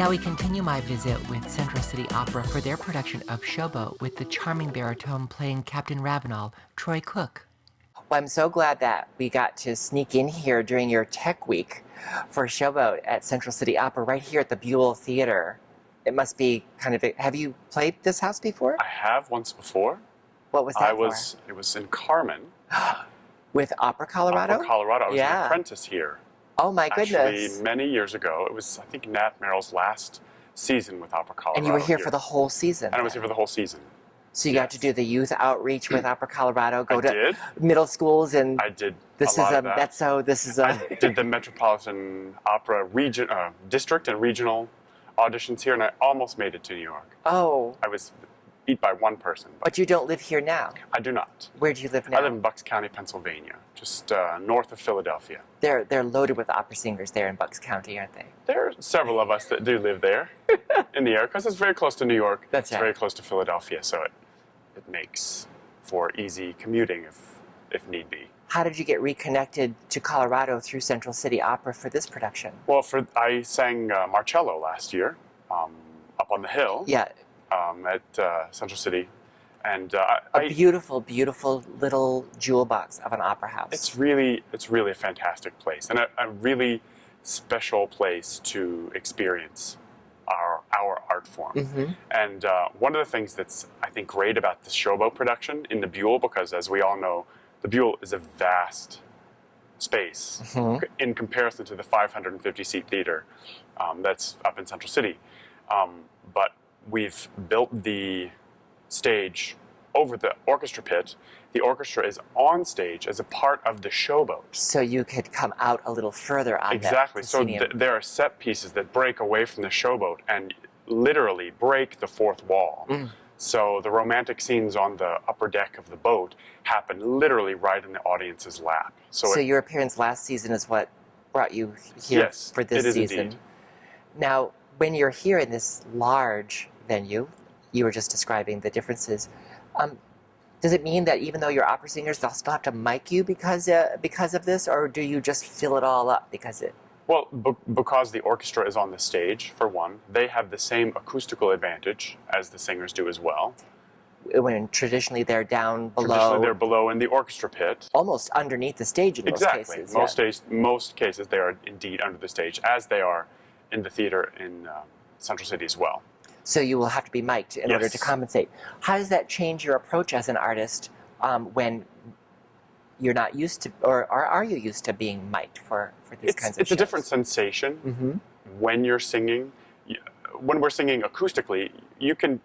Now we continue my visit with Central City Opera for their production of Showboat with the charming baritone playing Captain Ravenal, Troy Cook. Well, I'm so glad that we got to sneak in here during your tech week for Showboat at Central City Opera right here at the Buell Theater. It must be kind of, have you played this house before? I have once before. What was that for? It was in Carmen. With Opera Colorado? Opera Colorado. I was an apprentice here. Oh my goodness. Actually, many years ago. It was, I think, Nat Merrill's last season with Opera Colorado. And you were here for the whole season? And I was here for the whole season. So you got to do the youth outreach with Opera Colorado, go I to did. middle schools, and I did this a lot is of that. This is a I did the Metropolitan Opera region, district and regional auditions here, and I almost made it to New York. Oh. I was beat by one person. But you don't live here now. I do not. Where do you live now? I live in Bucks County, Pennsylvania, just north of Philadelphia. They're loaded with opera singers there in Bucks County, aren't they? There are several of us that do live there in the area, because it's very close to New York. That's right. It's very close to Philadelphia, so it makes for easy commuting if need be. How did you get reconnected to Colorado through Central City Opera for this production? Well, I sang Marcello last year, up on the hill. Yeah. At Central City, and a beautiful, beautiful little jewel box of an opera house. It's really a fantastic place, and a really special place to experience our art form. Mm-hmm. And one of the things that's, I think, great about the Showboat production in the Buell, because as we all know, the Buell is a vast space in comparison to the 550-seat theater that's up in Central City. But we've built the stage over the orchestra pit. The orchestra is on stage as a part of the Showboat. So you could come out a little further on exactly. that So proscenium. There are set pieces that break away from the Showboat and literally break the fourth wall. So the romantic scenes on the upper deck of the boat happen literally right in the audience's lap. So your appearance last season is what brought you here for this it is season. Indeed. Now, when you're here in this large venue, you were just describing the differences. Does it mean that even though you're opera singers, they'll still have to mic you because of this, or do you just fill it all up because it? Well, because the orchestra is on the stage, for one, they have the same acoustical advantage as the singers do as well. When traditionally they're down below. Traditionally they're below in the orchestra pit. Almost underneath the stage in most cases. Most cases they are indeed under the stage, as they are in the theater in Central City as well. So you will have to be mic'd in order to compensate. How does that change your approach as an artist when you're not used to, or are you used to being mic'd for these kinds of shows? It's a different sensation when you're singing. When we're singing acoustically, you can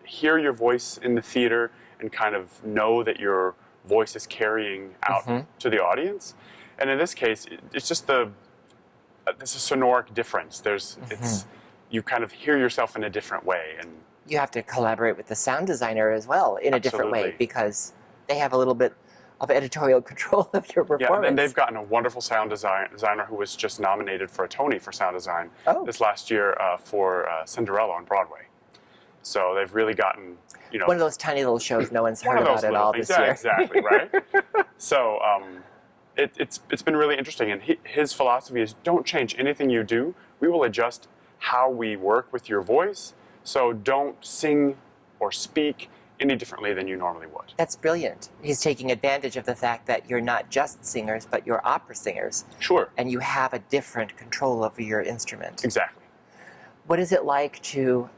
hear your voice in the theater and kind of know that your voice is carrying out to the audience. And in this case, it's just there's a sonoric difference. You kind of hear yourself in a different way, and you have to collaborate with the sound designer as well in a different way, because they have a little bit of editorial control of your performance. Yeah, and they've gotten a wonderful sound designer who was just nominated for a Tony for sound design this last year for Cinderella on Broadway. So they've really gotten, one of those tiny little shows no one's heard about at all this year. Exactly, right? So it's been really interesting, and his philosophy is don't change anything you do. We will adjust how we work with your voice, so don't sing or speak any differently than you normally would. That's brilliant. He's taking advantage of the fact that you're not just singers, but you're opera singers. Sure. And you have a different control over your instrument. Exactly. What is it like to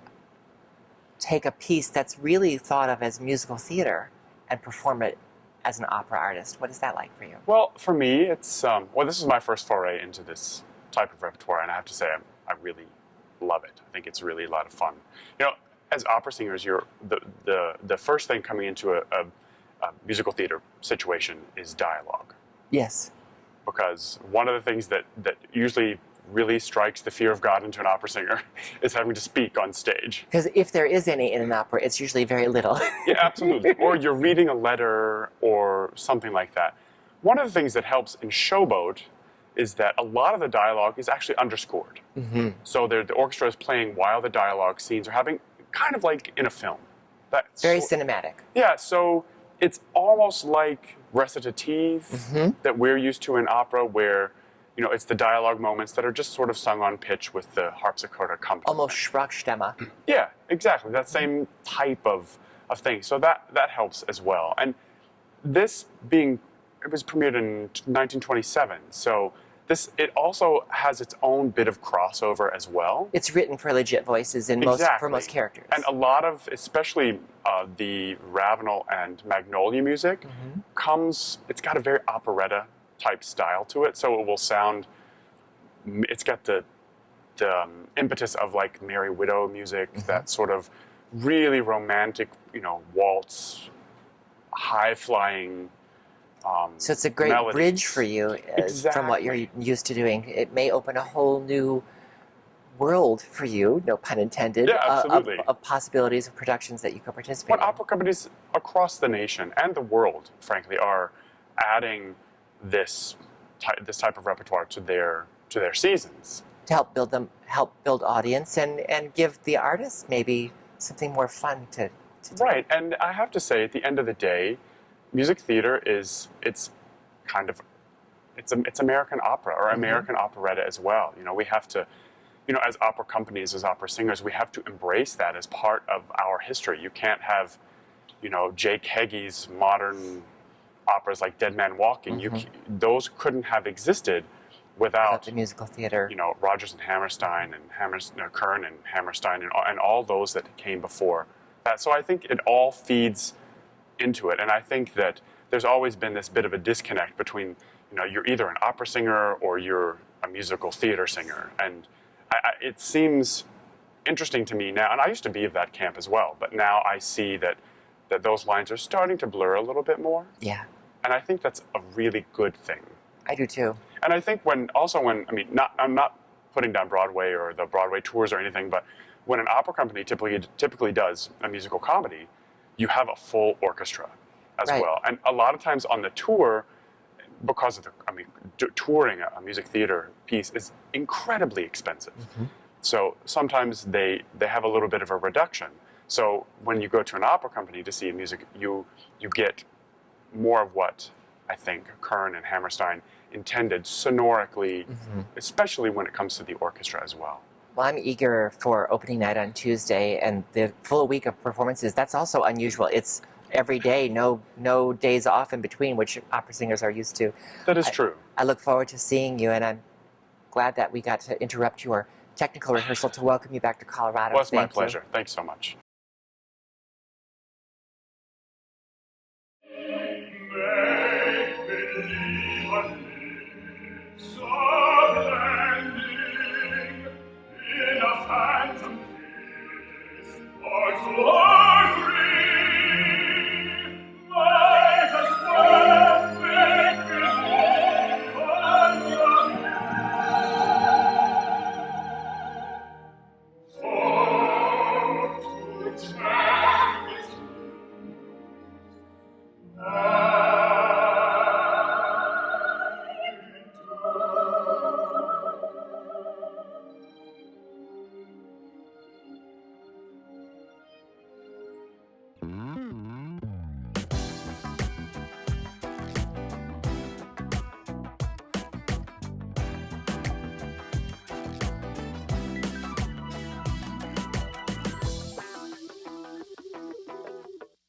take a piece that's really thought of as musical theater and perform it as an opera artist? What is that like for you? Well, for me, it's, this is my first foray into this type of repertoire, and I have to say I really love it. I think it's really a lot of fun. As opera singers, the first thing coming into a musical theater situation is dialogue. Yes. Because one of the things that usually really strikes the fear of God into an opera singer is having to speak on stage. Because if there is any in an opera, it's usually very little. Yeah, absolutely. Or you're reading a letter or something like that. One of the things that helps in Showboat is that a lot of the dialogue is actually underscored. So the orchestra is playing while the dialogue scenes are happening, kind of like in a film. That's very cinematic. Yeah, so it's almost like recitative that we're used to in opera, where it's the dialogue moments that are just sort of sung on pitch with the harpsichord accompaniment. Almost Sprachstimme. Yeah, exactly. That same type of thing. So that helps as well. And this it was premiered in 1927. So it also has its own bit of crossover as well. It's written for legit voices for most characters. And a lot of, especially the Ravenal and Magnolia music, it's got a very operetta type style to it. So it will sound, it's got the impetus of like Merry Widow music, that sort of really romantic, waltz, high-flying so it's a great melodies. Bridge for you from what you're used to doing. It may open a whole new world for you, no pun intended, yeah, absolutely. Of possibilities of productions that you could participate in. Opera companies across the nation and the world, frankly, are adding this type of repertoire to their seasons. To help build audience and give the artists maybe something more fun to do. Right, and I have to say, at the end of the day, music theater it's American opera or American operetta as well. We have to, as opera companies, as opera singers, we have to embrace that as part of our history. You can't have, Jake Heggie's modern operas like Dead Man Walking. Those couldn't have existed without the musical theater. Rodgers and Hammerstein and Kern and Hammerstein and all those that came before that. So I think it all feeds into it, and I think that there's always been this bit of a disconnect between, you're either an opera singer or you're a musical theater singer, and it seems interesting to me now, and I used to be of that camp as well, but now I see that those lines are starting to blur a little bit more. Yeah. And I think that's a really good thing. I do too. And I think I'm not putting down Broadway or the Broadway tours or anything, but when an opera company typically does a musical comedy, you have a full orchestra as well. And a lot of times on the tour, because of touring a music theater piece is incredibly expensive. So sometimes they have a little bit of a reduction. So when you go to an opera company to see a music, you get more of what I think Kern and Hammerstein intended sonorically, especially when it comes to the orchestra as well. Well, I'm eager for opening night on Tuesday and the full week of performances. That's also unusual. It's every day, no days off in between, which opera singers are used to. That is true. I look forward to seeing you, and I'm glad that we got to interrupt your technical rehearsal to welcome you back to Colorado. Well, it's my pleasure. Thanks so much.